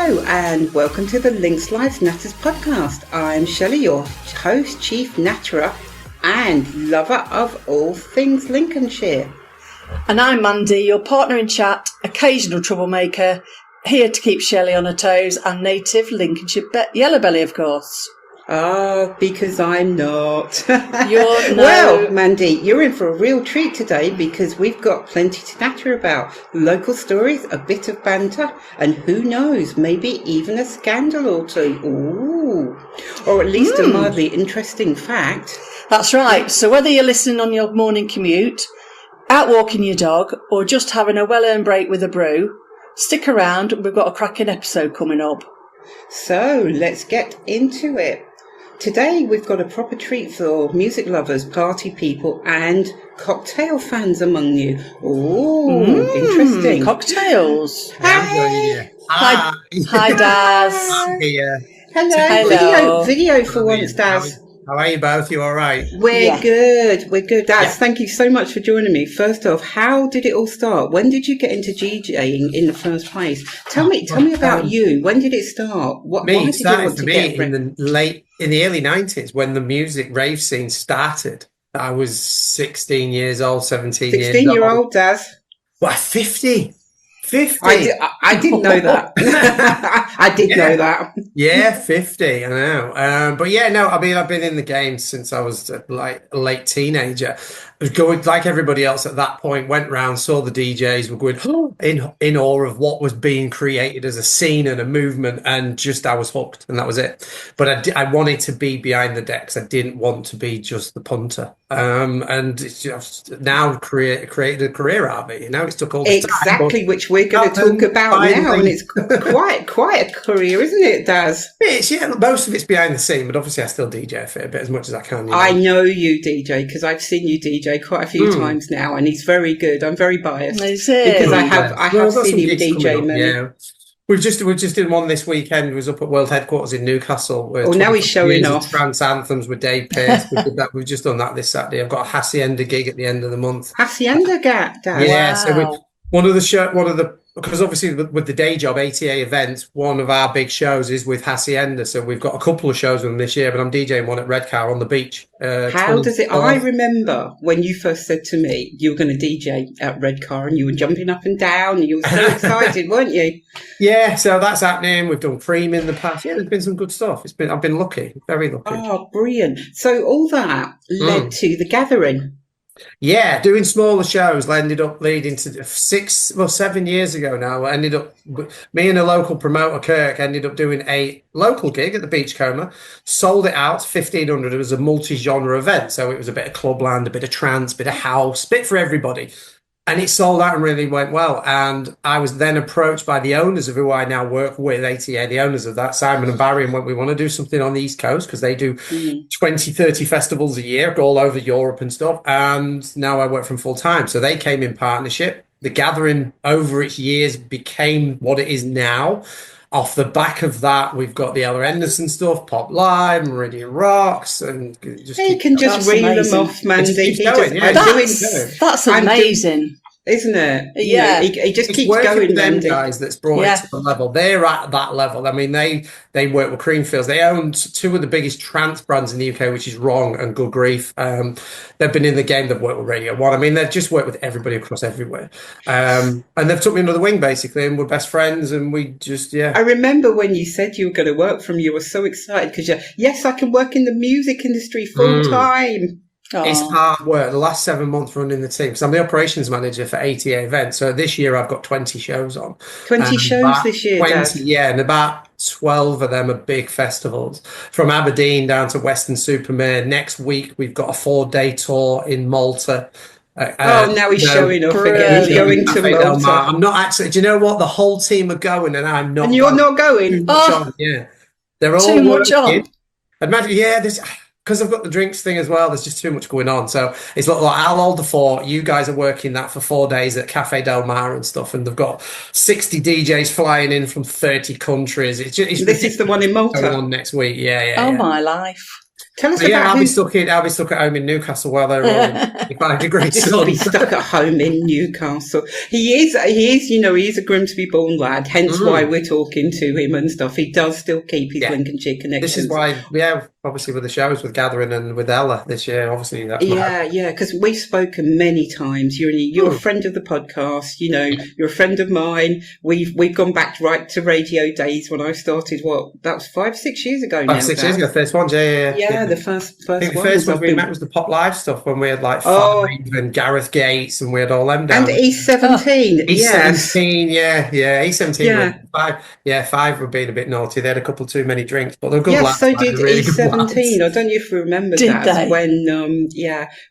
Hello and welcome to the Links Lives Natters podcast. I'm Shelley, your host, chief natterer and lover of all things Lincolnshire. And I'm Mandy, your partner in chat, occasional troublemaker, here to keep Shelley on her toes and native Lincolnshire yellow belly, of course. Oh, because I'm not. You're no. Well, Mandy, you're in for a real treat today because we've got plenty to natter about. Local stories, a bit of banter, and who knows, maybe even a scandal or two. Ooh. Or at least a mildly interesting fact. That's right. So whether you're listening on your morning commute, out walking your dog, or just having a well-earned break with a brew, stick around. We've got a cracking episode coming up. So let's get into it. Today we've got a proper treat for music lovers, party people and cocktail fans among you. Ooh, interesting. Cocktails. Hi. Hi, Daz. Yeah. Hello. Video for once, Daz. How are you both? You all right? We're good. Daz, thank you so much for joining me. First off, how did it all start? When did you get into DJing in the first place? Tell me about you. When did it start? Why did you want to get in the early 90s when the music rave scene started. I was 16 years old, 17 years old. 16-year-old, Daz. Well, 50. I didn't know that. I did know that. Yeah, 50. I know. But yeah, no. I mean, I've been in the game since I was like a late teenager. I was going like everybody else at that point. Went round, saw the DJs, were going in awe of what was being created as a scene and a movement, and just I was hooked, and that was it. But I wanted to be behind the decks. I didn't want to be just the punter. And it's just now created a career out of it. You know, it's took all the time, which we're going to talk about now, and it's quite a career, isn't it, Daz? It's most of it's behind the scene, but obviously I still DJ a fair bit as much as I can. I know you DJ because I've seen you DJ quite a few times now, and he's very good. I'm very biased because I have seen him DJ many. Yeah. We've just did one this weekend. It was up at World Headquarters in Newcastle. Now he's showing off. Trance anthems with Dave Pearce. We've just done that this Saturday. I've got a Hacienda gig at the end of the month. Hacienda gig, Daz. Yeah. Wow. So because obviously with the day job, ATA events, one of our big shows is with Hacienda. So we've got a couple of shows with them this year, but I'm DJing one at Redcar on the beach. How does it? I remember when you first said to me you were going to DJ at Redcar and you were jumping up and down and you were so excited, weren't you? Yeah, so that's happening. We've done Cream in the past. Yeah, there's been some good stuff. I've been lucky, very lucky. Oh, brilliant. So all that led to the gathering. Yeah, doing smaller shows ended up leading to 7 years ago now. Me and a local promoter, Kirk, ended up doing a local gig at the Beachcomber, sold it out, 1,500. It was a multi-genre event. So it was a bit of clubland, a bit of trance, a bit of house, bit for everybody. And it sold out and really went well. And I was then approached by the owners of who I now work with, ATA, the owners of that, Simon and Barry, and went, we want to do something on the East Coast because they do 20, 30 festivals a year all over Europe and stuff. And now I work from full time. So they came in partnership. The gathering over its years became what it is now. Off the back of that, we've got the Ella Henderson stuff, Pop Live, Meridian Rocks, and just he can just reel them off, Mandy. That's amazing. Isn't it? Yeah. He just keeps going. With them guys that's brought it to the level. They're at that level. I mean, they work with Creamfields. They own two of the biggest trance brands in the UK, which is Wrong and Good Grief. They've been in the game. They've worked with Radio 1. I mean, they've just worked with everybody across everywhere. And they've took me under the wing, basically, and we're best friends, and we just, I remember when you said you were going to work for them, you were so excited because yes, I can work in the music industry full time. It's hard work. The last 7 months running the team, because I'm the operations manager for ATA events. So this year I've got 20 shows on. 20 shows this year, 20, yeah, and about 12 of them are big festivals. From Aberdeen down to Weston-super-Mare. Next week we've got a 4-day tour in Malta. Now he's showing off again. He's going to Malta. I'm not actually. Do you know what? The whole team are going, and I'm not. And you're not going? Yeah, they're all too much on. Imagine, because I've got the drinks thing as well, there's just too much going on. So it's like I'll hold the fort. You guys are working that for 4 days at Cafe Del Mar and stuff, and they've got 60 DJs flying in from 30 countries. This is the one in Malta. Going on next week. Yeah. My life. Tell us But yeah, about I'll who. be stuck at home in Newcastle while they're all in 25-degree Just sun. be stuck at home in Newcastle. He is a Grimsby-born lad, hence why we're talking to him and stuff. He does still keep his Lincolnshire connections. This is why, obviously with the shows with Gathering and with Ella this year, obviously that's because we've spoken many times. You're a friend of the podcast. You're a friend of mine. We've gone back right to radio days when I started. That was 5-6 years ago now. 5-6 years ago, first one, Yeah, the first I think the one. first one we met was the Pop Live stuff when we had like Five and Gareth Gates and we had all them down. And E17. E17, yeah. E17 Five were being a bit naughty. They had a couple too many drinks, but they're good lads. So did really E17. I don't know if you remember that.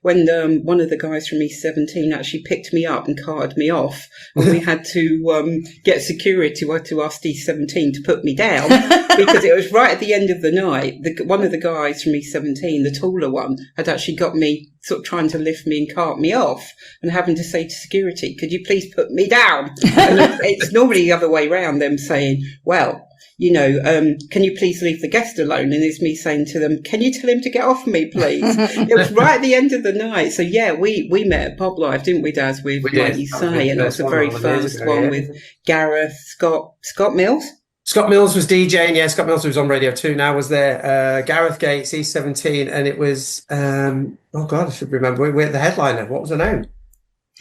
When one of the guys from E17 actually picked me up and carted me off, and we had to get security to ask E17 to put me down because it was right at the end of the night. One of the guys from E17, the taller one, had actually got me sort of trying to lift me and cart me off, and having to say to security, "Could you please put me down?" And it's normally the other way round, them saying, "Well, can you please leave the guest alone?" And it's me saying to them, "Can you tell him to get off me, please?" It was right at the end of the night. So yeah, we met at Pop Live, didn't we, Daz? Like you say, and that was the very first one with Gareth, Scott Mills. Scott Mills was DJing, Scott Mills, who's on Radio 2 now, was there. Gareth Gates, E17, and it was, I should remember, we had the headliner. What was her name?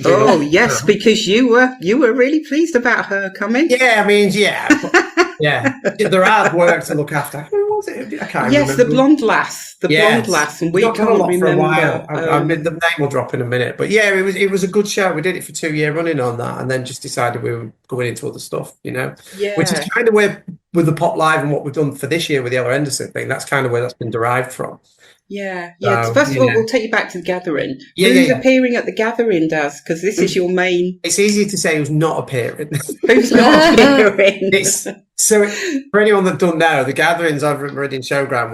Oh, yes, because you were really pleased about her coming. Yeah, I mean, yeah. They're hard work to look after. Who was it? I can't remember. Yes, the blonde lass. Blonde lass, and we can't remember. For a while. The name will drop in a minute, but yeah, it was a good show. We did it for 2 years running on that, and then just decided we were going into other stuff, which is kind of where with the Pop Live and what we've done for this year with the Ella Henderson thing. That's kind of where that's been derived from. Yeah. First of all, we'll take you back to the Gathering. Who's appearing at the Gathering, Daz? Because this is your main. It's easy to say who's not appearing. Who's not appearing? So for anyone that don't know, the Gatherings over at Meridian Showground,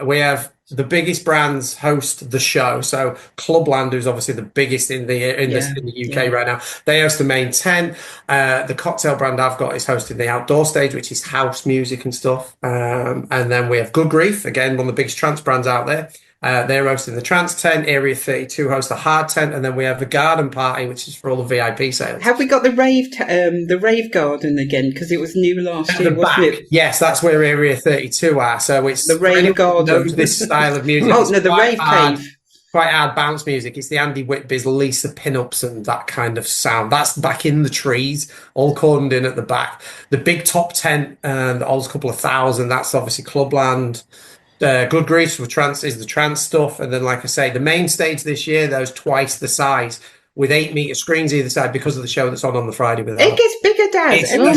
we have the biggest brands host the show. So Clubland, who's obviously the biggest in the UK right now, they host the main tent. The cocktail brand I've got is hosting the outdoor stage, which is house music and stuff. And then we have Good Grief, again, one of the biggest trance brands out there. They're hosting the trance tent. Area 32 hosts the hard tent, and then we have the garden party, which is for all the VIP sales. Have we got the rave garden again? Because it was new last year, wasn't it? Yes, that's where Area 32 are. So it's the rave garden. Knows this style of music. The rave cave. Quite hard bounce music. It's the Andy Whitby's, Lisa Pinups, and that kind of sound. That's back in the trees, all cordoned in at the back. The big top tent, and all's a couple of thousand. That's obviously Clubland. Good Grief is the trance stuff, and then, like I say, the main stage this year, those twice the size with 8-meter screens either side because of the show that's on the Friday with it gets bigger, Daz. Every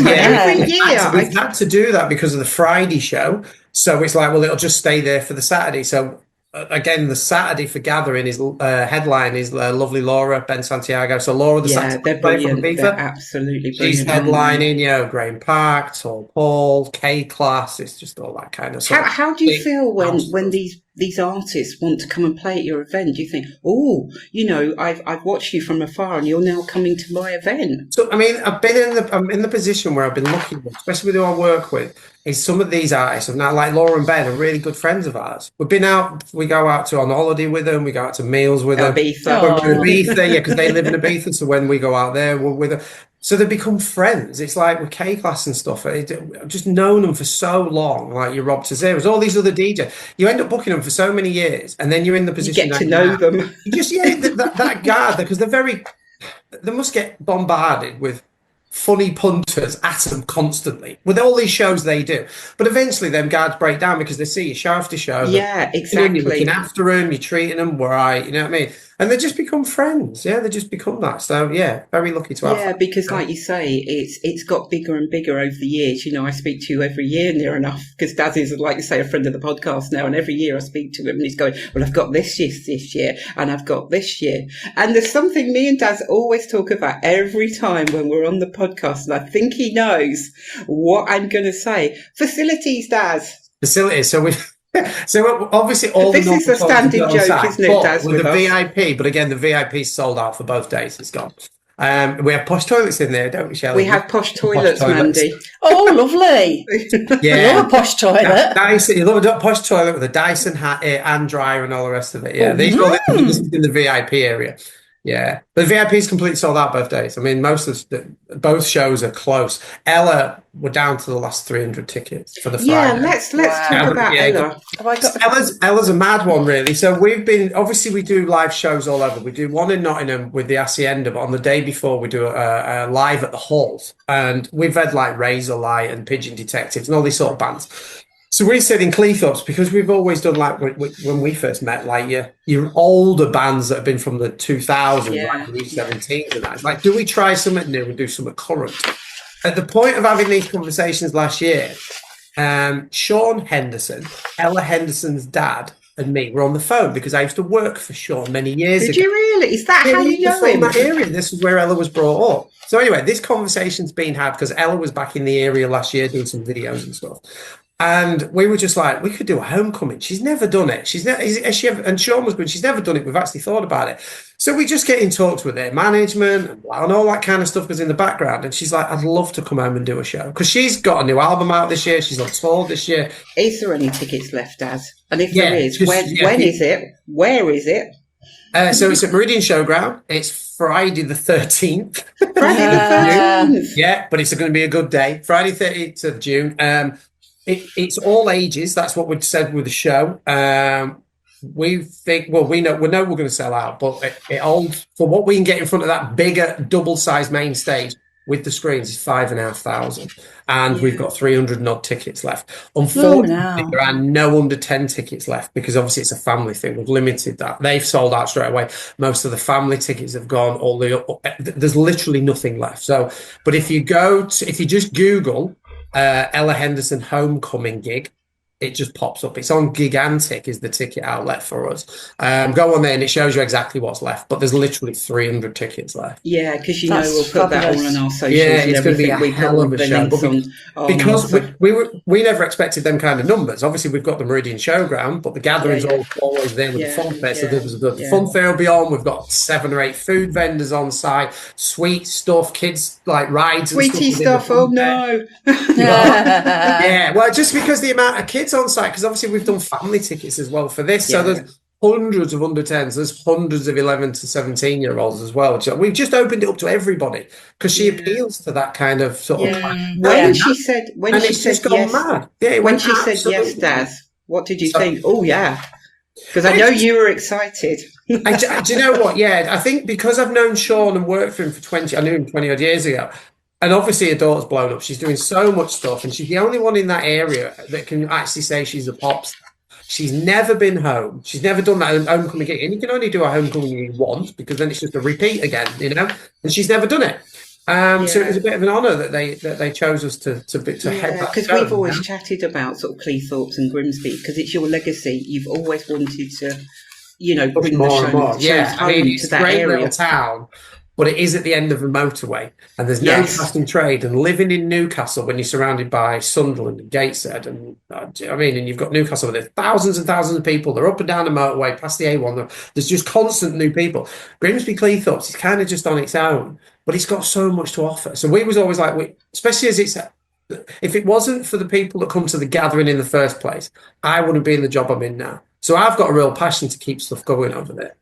year. We've had to do that because of the Friday show, so it's like, well, it'll just stay there for the Saturday. So again, the Saturday for Gathering is headline is lovely Laura Ben Santiago. So Laura, the saxophone player from Ibiza, they're absolutely brilliant. She's headlining, Graham Park, Tall Paul, K Class. It's just all that kind of stuff. How do you feel when these artists want to come and play at your event? Do you think, I've watched you from afar and you're now coming to my event? So, I mean, I'm in the position where I've been looking, especially with who I work with, is some of these artists, now like Laura and Ben, are really good friends of ours. We go out on holiday with them, we go out to meals with them. Ibiza. We're in Ibiza, because they live in Ibiza, so when we go out there, we're with them. So they become friends. It's like with K-Class and stuff. I've just known them for so long, like your Rob Tazeras, all these other DJs. You end up booking them for so many years, and then you're in the position you get to know them. You just, that guard, because they must get bombarded with funny punters at them constantly with all these shows they do. But eventually them guards break down because they see you show after show. Yeah, exactly. You're looking after them, you're treating them right, you know what I mean? And they just become friends. Yeah, they just become that. So, yeah, very lucky to have that. Yeah, because like you say, it's got bigger and bigger over the years. I speak to you every year near enough because Daz is, like you say, a friend of the podcast now. And every year I speak to him and he's going, well, I've got this year and I've got this year. And there's something me and Daz always talk about every time when we're on the podcast. And I think he knows what I'm going to say. Facilities, Daz. Facilities. So obviously all this is a standing joke, isn't it, Daz? With the VIP, but again, the VIP's sold out for both days. It's gone. We have posh toilets in there, don't we, Shelley? We have posh toilets, Mandy. Oh, lovely. Yeah. I love a posh toilet. Dyson, you love a posh toilet with a Dyson hand dryer and all the rest of it. Yeah, these are all this is in the VIP area. Yeah, the VIP is completely sold out both days. I mean, both shows are close. Ella, we're down to the last 300 tickets for the Friday. Yeah, let's talk about Ella. Ella's a mad one, really. So we do live shows all over. We do one in Nottingham with the Hacienda, but on the day before we do a live at the Halls, and we've had like Razorlight and Pigeon Detectives and all these sort of bands. So we said in Cleethorpes, because we've always done like when we first met, like your older bands that have been from the 2000s, like the 17s and that. It's like, do we try something new and do something current? At the point of having these conversations last year, Sean Henderson, Ella Henderson's dad, and me were on the phone because I used to work for Sean many years ago. Did you really? Is that how you know him? That area. This is where Ella was brought up. So anyway, this conversation's been had because Ella was back in the area last year doing some videos and stuff. And we were just like, we could do a homecoming. She's never done it. And Sean was good. She's never done it. We've actually thought about it. So we just get in touch with their management and all that kind of stuff goes in the background. And she's like, I'd love to come home and do a show. Because she's got a new album out this year. She's on tour this year. Is there any tickets left, Daz? And if there is, when is it? Where is it? So it's at Meridian Showground. It's Friday the 13th. Friday the 13th. Yeah, but it's going to be a good day. Friday 13th of June. It's all ages. That's what we'd said with the show. We think, we know we're going to sell out, but for what we can get in front of that bigger double-sized main stage with the screens is 5,500, and we've got 300 odd tickets left. Unfortunately, there are no under 10 tickets left because obviously it's a family thing. We've limited that. They've sold out straight away. Most of the family tickets have gone. There's literally nothing left. So, but if you just Google Ella Henderson homecoming gig, it just pops up. It's on Gigantic is the ticket outlet for us. Go on there and it shows you exactly what's left, but there's literally 300 tickets left. Yeah, because we'll put that all on our socials. Yeah, it's going to be a hell of a show. Because we never expected them kind of numbers. Obviously, we've got the Meridian Showground, but the gathering's always there with the fun fair. So the fun fair will be on. We've got 7 or 8 food vendors on site, sweet stuff, kids like rides and sweetie stuff. Oh no. Yeah, well, just because the amount of kids on site, because obviously we've done family tickets as well for this, so there's hundreds of under 10s, there's hundreds of 11 to 17 year olds as well. So we've just opened it up to everybody because she appeals to that kind of sort of when she said yes, mad. When she said yes, Daz, what did you think? Oh yeah, because I know you were excited. Do you know what? Yeah, I think because I've known Sean and worked for him for I knew him 20 odd years ago. And obviously her daughter's blown up. She's doing so much stuff, and she's the only one in that area that can actually say she's a pop star. She's never been home. She's never done that homecoming gig. And you can only do a homecoming gig once because then it's just a repeat again, And she's never done it. So it was a bit of an honour that they chose us to head that. Because we've always chatted about sort of Cleethorpes and Grimsby because it's your legacy. You've always wanted to, bring more the and more. home to that great area. Little town. But it is at the end of a motorway, and there's no passing trade. And living in Newcastle, when you're surrounded by Sunderland and Gateshead, and and you've got Newcastle, there's thousands and thousands of people. They're up and down the motorway, past the A1. There's just constant new people. Grimsby Cleethorpes is kind of just on its own, but it's got so much to offer. So we was always like, especially as if it wasn't for the people that come to the gathering in the first place, I wouldn't be in the job I'm in now. So I've got a real passion to keep stuff going over there.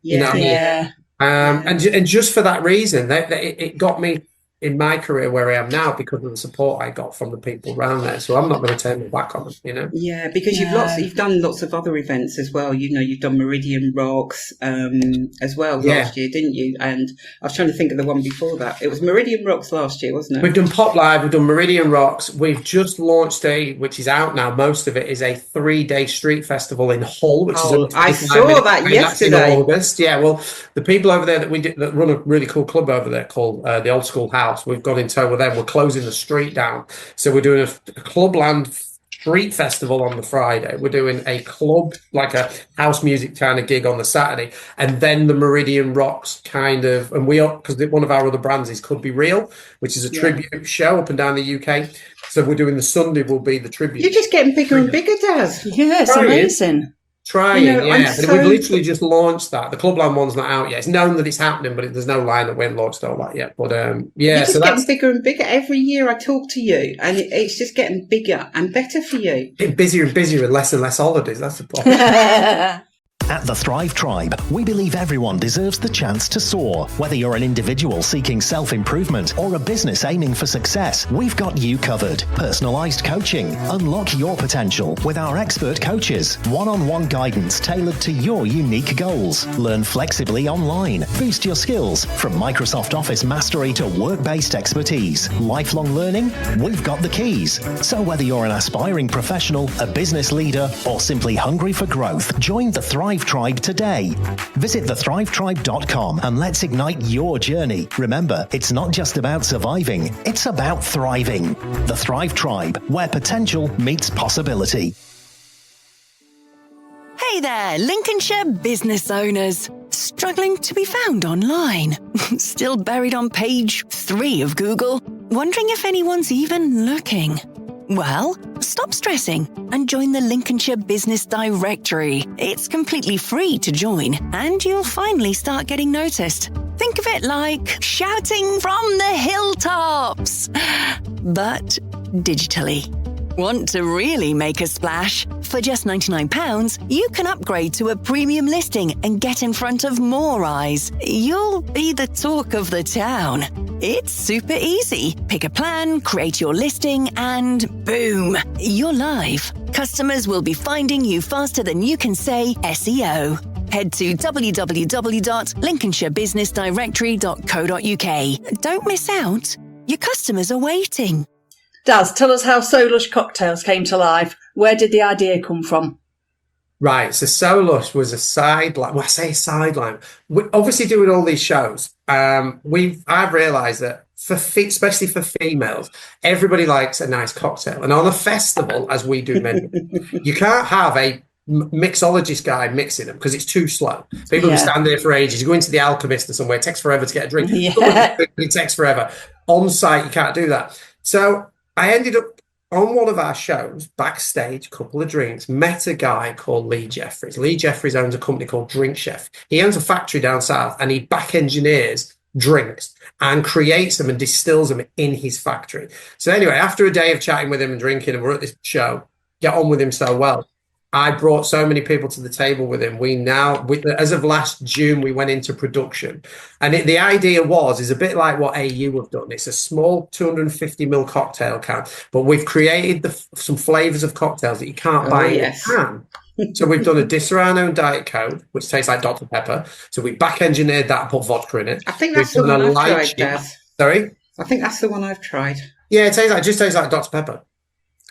And just for that reason, it got me in my career where I am now because of the support I got from the people around there. So I'm not going to turn my back on them, Yeah, because you've done lots of other events as well. You've done Meridian Rocks as well last year, didn't you? And I was trying to think of the one before that. It was Meridian Rocks last year, wasn't it? We've done Pop Live, we've done Meridian Rocks. We've just launched which is out now, most of it is a 3-day street festival in Hull, which is I saw that yesterday. In August. Yeah, well, the people over there that run a really cool club over there called the Old School House. We've gone in tow with them. We're closing the street down. So we're doing a Clubland street festival on the Friday. We're doing a club, like a house music kind of gig on the Saturday. And then the Meridian Rocks kind of, and because one of our other brands is Could Be Real, which is a tribute show up and down the UK. So we're doing the Sunday will be the tribute. You're just getting bigger and bigger, Daz. Yeah, it's amazing. Trying, I'm but we've literally just launched that. The Clubland one's not out yet. It's known that it's happening, but there's no line that we haven't launched all that yet. But you're just getting bigger and bigger every year. I talk to you, and it's just getting bigger and better for you. Getting busier and busier and less holidays. That's the problem. At the Thrive Tribe, we believe everyone deserves the chance to soar. Whether you're an individual seeking self-improvement or a business aiming for success, we've got you covered. Personalised coaching. Unlock your potential with our expert coaches. One-on-one guidance tailored to your unique goals. Learn flexibly online. Boost your skills from Microsoft Office mastery to work-based expertise. Lifelong learning? We've got the keys. So whether you're an aspiring professional, a business leader, or simply hungry for growth, join the Thrive Tribe today. Visit thethrivetribe.com and let's ignite your journey. Remember, it's not just about surviving, it's about thriving. The Thrive Tribe, where potential meets possibility. Hey there, Lincolnshire business owners. Struggling to be found online? Still buried on page 3 of Google? Wondering if anyone's even looking? Well, stop stressing and join the Lincolnshire Business Directory. It's completely free to join, and you'll finally start getting noticed. Think of it like shouting from the hilltops, but digitally. Want to really make a splash? For just £99, you can upgrade to a premium listing and get in front of more eyes. You'll be the talk of the town. It's super easy. Pick a plan, create your listing, and boom, you're live. Customers will be finding you faster than you can say SEO. Head to www.lincolnshirebusinessdirectory.co.uk. Don't miss out. Your customers are waiting. Daz, tell us how So Lush Cocktails came to life. Where did the idea come from? Right, so Lush was a sideline. Well, I say sideline. We're obviously doing all these shows. I've realised that especially for females, everybody likes a nice cocktail. And on a festival, as we do many, you can't have a mixologist guy mixing them because it's too slow. People will stand there for ages. You go into the Alchemist or somewhere, it takes forever to get a drink. It takes forever. On site, you can't do that. So I ended up on one of our shows, backstage, a couple of drinks, met a guy called Lee Jeffries. Lee Jeffries owns a company called Drink Chef. He owns a factory down south and he back engineers drinks and creates them and distills them in his factory. So anyway, after a day of chatting with him and drinking, and we're at this show, get on with him so well. I brought so many people to the table with him. As of last June, we went into production. And the idea is a bit like what AU have done. It's a small 250ml cocktail can, but we've created some flavours of cocktails that you can't buy in a can. So we've done a Disaronno and Diet Coke, which tastes like Dr. Pepper. So we back-engineered that and put vodka in it. I think that's the one I've tried, Daz. Sorry? I think that's the one I've tried. Yeah, it just tastes like Dr. Pepper.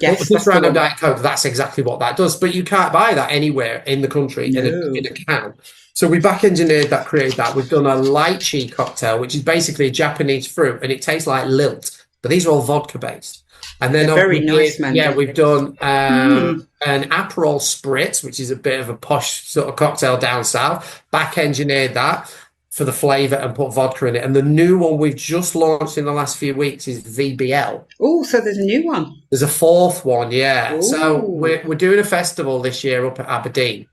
Yes, just random Diet Coke, that's exactly what that does. But you can't buy that anywhere in the country in a can. So we back engineered that, created that. We've done a lychee cocktail, which is basically a Japanese fruit, and it tastes like lilt. But these are all vodka based. And then very nice, man. Yeah, we've done an Aperol Spritz, which is a bit of a posh sort of cocktail down south. Back engineered that for the flavour and put vodka in it. And the new one we've just launched in the last few weeks is VBL. Oh, so there's a new one. There's a fourth one, yeah. Ooh. So we're doing a festival this year up at Aberdeen.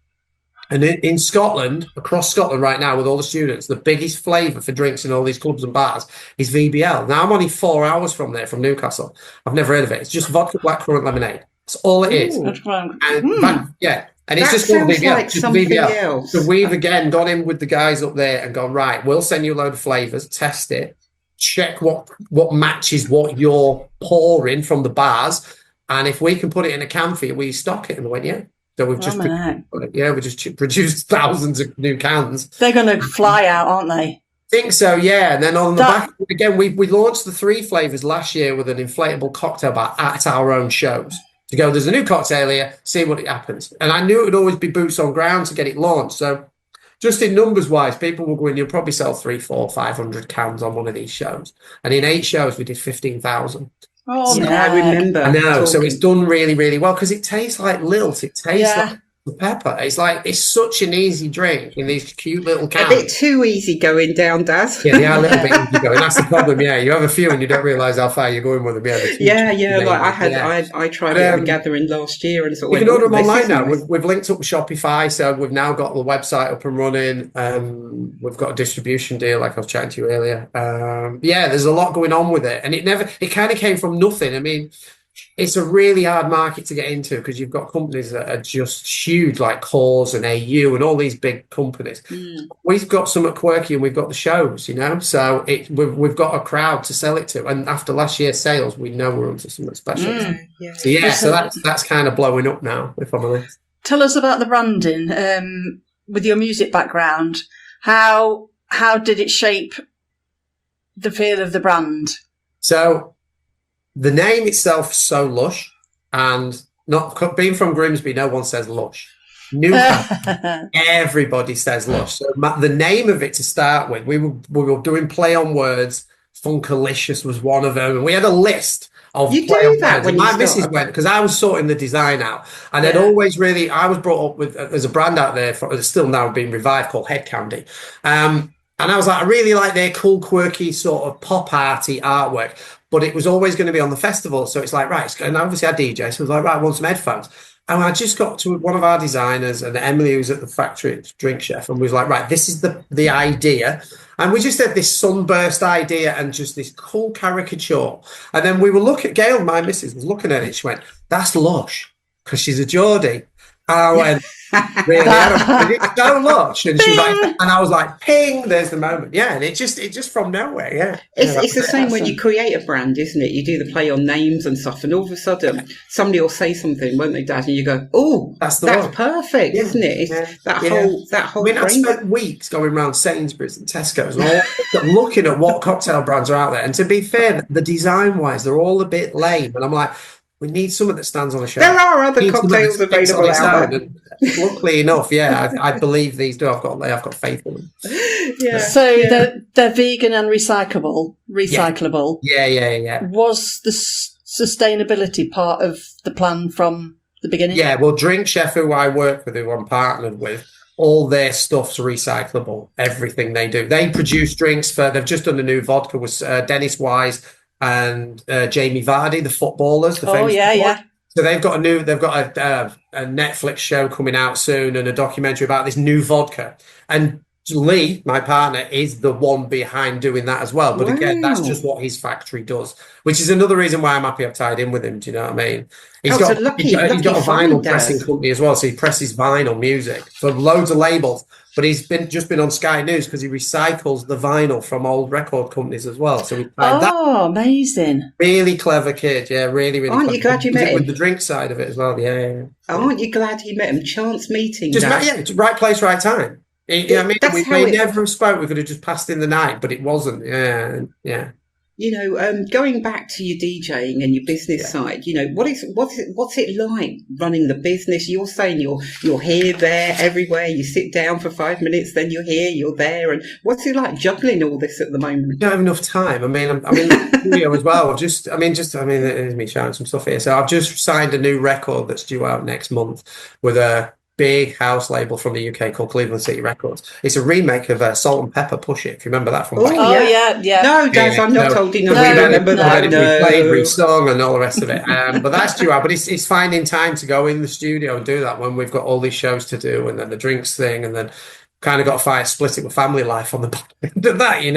And in Scotland, across Scotland right now with all the students, the biggest flavour for drinks in all these clubs and bars is VBL. Now, I'm only 4 hours from there, from Newcastle. I've never heard of it. It's just vodka blackcurrant lemonade. That's all it is. And it's just called VBL. Like something else. So we've again gone in with the guys up there and gone, right, we'll send you a load of flavours, test it, check what matches what you're pouring from the bars. And if we can put it in a can for you, we stock it. And we went, yeah. So we've just produced thousands of new cans. They're going to fly out, aren't they? I think so, yeah. And then on the back, again, we launched the 3 flavours last year with an inflatable cocktail bar at our own shows. To go, there's a new cocktail here, see what happens. And I knew it would always be boots on ground to get it launched. So just in numbers wise, people will go in, you'll probably sell 300, 400, 500 cans on one of these shows. And in 8 shows, we did 15,000. Oh, yeah, I remember. I know. So it's done really, really well because it tastes like lilt. It tastes like pepper. It's like, it's such an easy drink in these cute little A cans. bit too easy going down, Daz. Yeah, they are a little bit easy going. That's the problem. Yeah, you have a few and you don't realise how far you're going with them. Yeah, I tried it at a gathering last year and sort of you can order them online now. Nice. We've linked up with Shopify, so we've now got the website up and running. We've got a distribution deal, like I was chatting to you earlier. Yeah, there's a lot going on with it, and it kind of came from nothing. I mean, it's a really hard market to get into because you've got companies that are just huge, like Cause and AU and all these big companies. We've got something quirky and we've got the shows, so we've got a crowd to sell it to. And after last year's sales, we know we're onto something special. So that's kind of blowing up now, if I'm honest. Tell us about the branding. With your music background, how did it shape the feel of the brand? So the name itself is so lush, and not being from Grimsby, no one says lush. Newcastle, everybody says lush. So the name of it to start with, we were doing play on words. Funkalicious was one of them, and we had a list of you play do on that words. when My you missus start. went, because I was sorting the design out, and I'd always I was brought up with, there's a brand out there that's still now being revived called Head Candy. And I was like, I really like their cool, quirky sort of pop arty artwork, but it was always going to be on the festival. So it's like, right, and obviously I DJ, so I was like, right, I want some headphones. And I just got to one of our designers, and Emily, who's at the factory, drink chef, and was like, right, this is the idea. And we just had this sunburst idea and just this cool caricature. And then we were Gail, my missus, was looking at it. She went, that's lush, because she's a Geordie. And I went, really? It's so lush. And she was like, and I was like, ping, there's the moment. Yeah, and it just from nowhere, yeah. It's the same when you create a brand, isn't it? You do the play on names and stuff, and all of a sudden somebody will say something, won't they, Dad? And you go, oh, that's perfect, isn't it? It's that whole I spent weeks going around Sainsbury's and Tesco's and all looking at what cocktail brands are out there. And to be fair, the design-wise, they're all a bit lame. And I'm like, we need something that stands on a shelf. There are other cocktails available out there. Luckily enough, I believe these do. I've got faith in them. They're vegan and recyclable. Yeah. Was the sustainability part of the plan from the beginning? Yeah, well, Drink Chef, who I work with, who I'm partnered with, all their stuff's recyclable. Everything they do. They produce drinks they've just done a new vodka with Dennis Wise and Jamie Vardy, the footballers. So they've got a Netflix show coming out soon and a documentary about this new vodka. And Lee, my partner, is the one behind doing that as well. But again, that's just what his factory does, which is another reason why I'm happy I've tied in with him. Do you know what I mean? He's got a vinyl pressing company as well. So he presses vinyl music for loads of labels. But he's just been on Sky News because he recycles the vinyl from old record companies as well. So amazing! Really clever kid, yeah, really, really. Aren't you glad you met him? With the drink side of it as well, yeah. Aren't you glad you met him? Chance meeting, right place, right time. We never spoke. We could have just passed in the night, but it wasn't. Yeah. Going back to your DJing and your business side, what's it like running the business? You're saying you're here, there, everywhere. You sit down for 5 minutes, then you're here, you're there, and what's it like juggling all this at the moment? I don't have enough time. I'm in the studio as well. There's me shouting some stuff here. So I've just signed a new record that's due out next month with a big house label from the UK called Cleveland City Records. It's a remake of Salt and Pepper Push It, if you remember that from back. Yeah. No, Daz, I'm not holding on. I remember that. We played every song and all the rest of it. But that's due out. But it's finding time to go in the studio and do that when we've got all these shows to do, and then the drinks thing, and then kind of got to split it with family life on the back end of that. You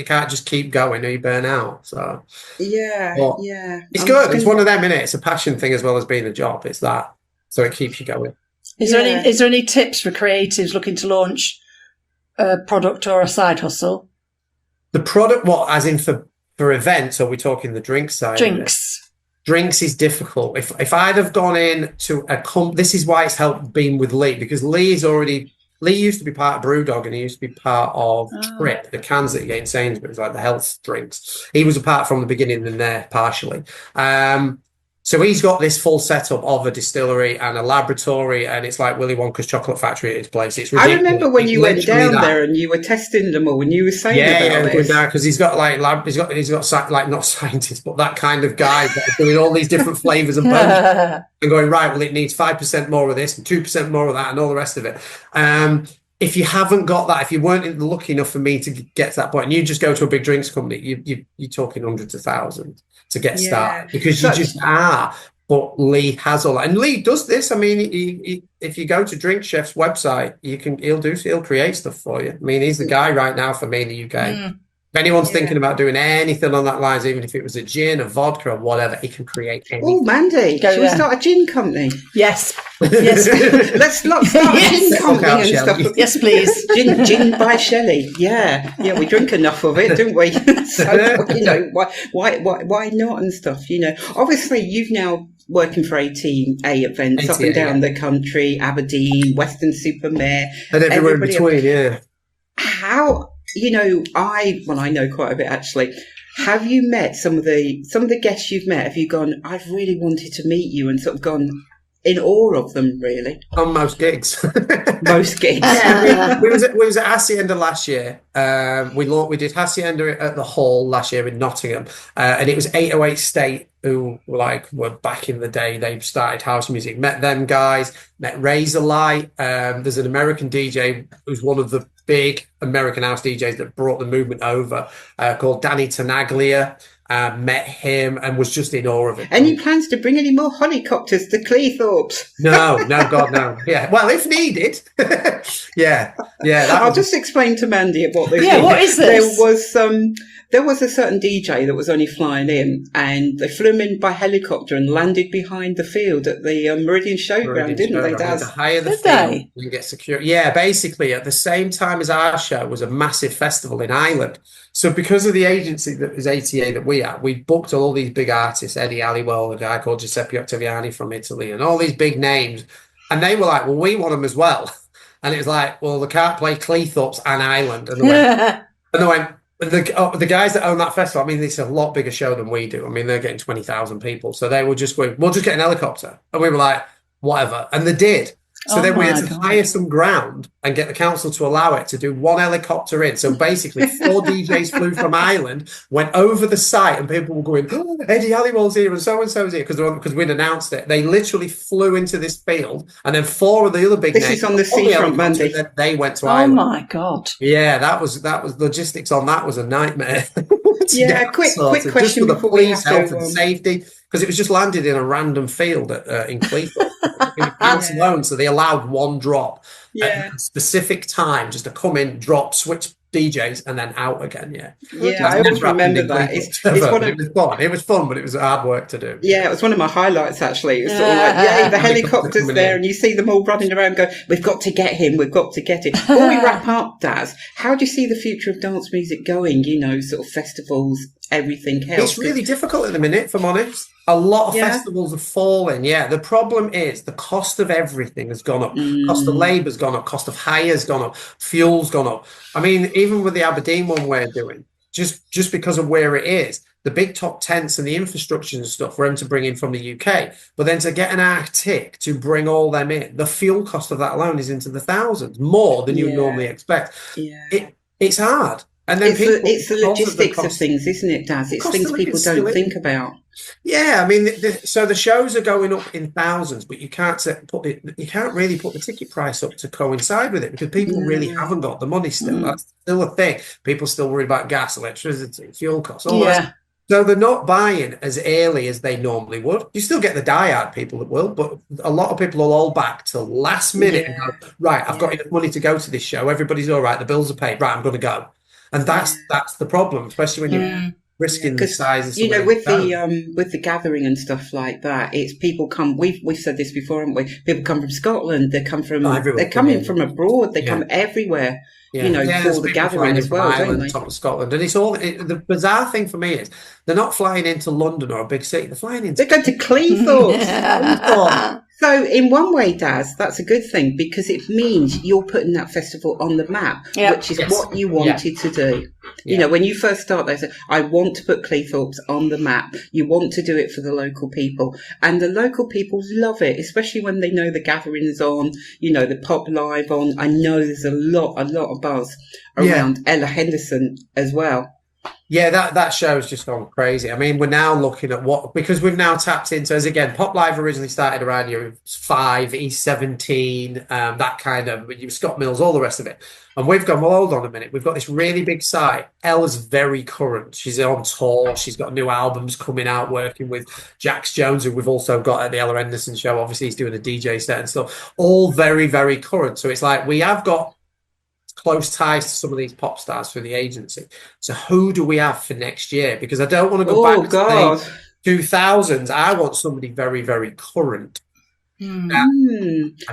can't just keep going or you burn out. So it's good. It's one of them, innit? It's a passion thing as well as being a job. It's that, so it keeps you going. Is there any tips for creatives looking to launch a product or a side hustle? The product, what, as in for events, or are we talking the drink side? Drinks is difficult. If I'd have gone in to this is why it's helped being with Lee, because Lee used to be part of Brewdog and he used to be part of Trip, the cans that you get in Sainsbury's, like the health drinks. He was a part from the beginning and there partially. So he's got this full setup of a distillery and a laboratory, and it's like Willy Wonka's chocolate factory at his place. It's ridiculous. I remember when you went Literally down there and you were testing them all, and you were saying about going this. down because he's got like not scientists, but that kind of guy that are doing all these different flavors and potions and going, right, well, it needs 5% more of this and 2% more of that and all the rest of it. If you haven't got that, if you weren't lucky enough for me to get to that point, and you just go to a big drinks company, you're talking hundreds of thousands to get started, because you just are. But Lee has all that, and Lee does this. I mean, he, if you go to Drink Chef's website, he'll create stuff for you. I mean, he's the guy right now for me in the UK. If anyone's thinking about doing anything on that lines, even if it was a gin, a vodka, or whatever, he can create anything. Oh, Mandy, shall we start a gin company? Yes. Let's start a gin company and stuff. Yes, please. Gin by Shelley. Yeah, we drink enough of it, don't we? So, why not and stuff? Obviously, you've now working for 18A events up and down the country, Aberdeen, Western Supermare, and everywhere in between. Yeah. How? I know quite a bit actually. Have you met some of the guests you've met? Have you gone, I've really wanted to meet you, and sort of gone in awe of them, really? On most gigs. Most gigs. Yeah, we was at Hacienda last year. We did Hacienda at the Hall last year in Nottingham, and it was 808 State, who were back in the day. They started house music. Met them guys. Met Razorlight. There's an American DJ who's one of the big American house DJs that brought the movement over, called Danny Tenaglia. Met him and was just in awe of it. Any plans to bring any more helicopters to Cleethorpes? No, God, no. Yeah, well, if needed. yeah. I'll just explain to Mandy what this is. Yeah, what is this? There was a certain DJ that was only flying in, and they flew him in by helicopter and landed behind the field at the Meridian Showground, didn't they, Daz? To hire the field and get security. Yeah, basically, at the same time as our show was a massive festival in Ireland. So because of the agency that was ATA that we had, we booked all these big artists, Eddie Halliwell, a guy called Giuseppe Ottaviani from Italy, and all these big names. And they were like, well, we want them as well. And it was like, well, they can't play Cleethorpes and Ireland. And they went, the guys that own that festival, I mean, it's a lot bigger show than we do. I mean, they're getting 20,000 people. So they were just going, we'll just get an helicopter. And we were like, whatever. And they did. So then we had to hire some ground and get the council to allow it to do one helicopter in. So basically 4 DJs flew from Ireland, went over the site, and people were going, oh, Eddie Halliwell's here and so-and-so's here, because we'd announced it. They literally flew into this field, and then 4 of the other big names. This is on the seafront, Mandy. They went to Ireland. Oh, my God. Yeah, that was logistics on that was a nightmare. Yeah, quick question just for the before we police, health and safety, because it was just landed in a random field in Cleveland. Alone, so they allowed one drop at a specific time just to come in, drop, switch DJs, and then out again. I always remember that. It was fun, but it was hard work to do. Yeah, it was one of my highlights actually. It was sort of like, the helicopters there, and you see them all running around going, we've got to get him. Before we wrap up, Daz, how do you see the future of dance music going? Sort of festivals, everything else. It's really difficult at the minute, if I'm honest. A lot of festivals are falling. Yeah, the problem is the cost of everything has gone up. Cost of labour's gone up. Cost of hire's gone up. Fuel's gone up. I mean, even with the Aberdeen one we're doing, just because of where it is, the big top tents and the infrastructure and stuff for them to bring in from the UK, but then to get an Arctic to bring all them in, the fuel cost of that alone is into the thousands, more than you would normally expect. It's hard. And then it's the logistics of things, isn't it, Daz? It's things people don't think about. Yeah, I mean, so the shows are going up in thousands, but you can't really put the ticket price up to coincide with it, because people really haven't got the money still. That's still a thing. People still worry about gas, electricity, fuel costs, all that. So they're not buying as early as they normally would. You still get the diehard people that will, but a lot of people will hold back till last minute and go, right, I've got enough money to go to this show. Everybody's all right. The bills are paid. Right, I'm going to go. And that's the problem, especially when you're risking the size. With the gathering and stuff like that, it's people come. We've said this before, haven't we? People come from Scotland. They come from. They're coming from abroad. They come everywhere. For the gathering as well, don't they? Top of Scotland, and it's all. The bizarre thing for me is they're not flying into London or a big city. They're flying into. They're going to Cleethorpes. So in one way, Daz, that's a good thing because it means you're putting that festival on the map, which is what you wanted to do. You know, when you first start, they said, I want to put Cleethorpes on the map. You want to do it for the local people. And the local people love it, especially when they know the gatherings on, you know, the pop live on. I know there's a lot of buzz around Ella Henderson as well. Yeah, that show's just gone crazy. I mean, we're now looking at because we've now tapped into, as again, Pop Live originally started around year 5, E17, that kind of, Scott Mills, all the rest of it. And we've gone, well, hold on a minute. We've got this really big site. Ella's very current. She's on tour. She's got new albums coming out, working with Jax Jones, who we've also got at the Ella Henderson show. Obviously, he's doing a DJ set and stuff. All very, very current. So it's like we have got close ties to some of these pop stars through the agency. So who do we have for next year? Because I don't want to go back to the 2000s. I want somebody very, very current. And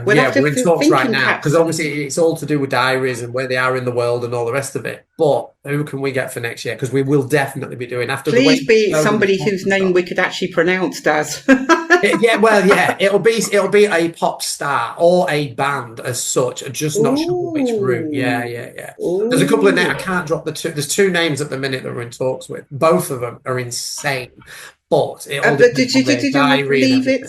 we're in talks right now because obviously it's all to do with diaries and where they are in the world and all the rest of it. But who can we get for next year? Because we will definitely be doing after. Please be somebody whose name we could actually pronounce, Daz. It'll be a pop star or a band as such. I'm just not sure which route. There's a couple of names. I can't drop the two. There's 2 names at the minute that we're in talks with. Both of them are insane. But did you leave it?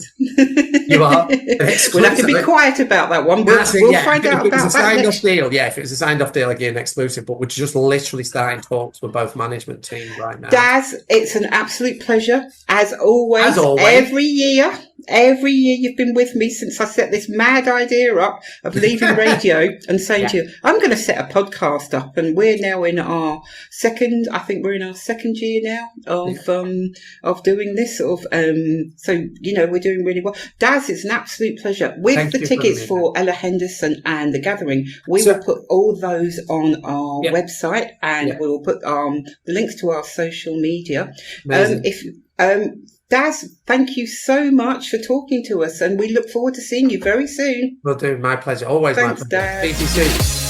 You are. We'll have to be quiet about that one. We'll find out about that. Signed-off deal, if it was a signed-off deal, again, exclusive. But we're just literally starting talks with both management teams right now. Daz, it's an absolute pleasure as always. Every year you've been with me since I set this mad idea up of leaving radio and saying to you, I'm going to set a podcast up, and we're now in our second year now of doing this sort of, so, you know, we're doing really well. Daz, it's an absolute pleasure. With the tickets for Ella Henderson and The Gathering, we will put all those on our website, and we will put the links to our social media. Daz, thank you so much for talking to us, and we look forward to seeing you very soon. Will do. My pleasure. Always. Thanks, my pleasure. Daz. See you soon.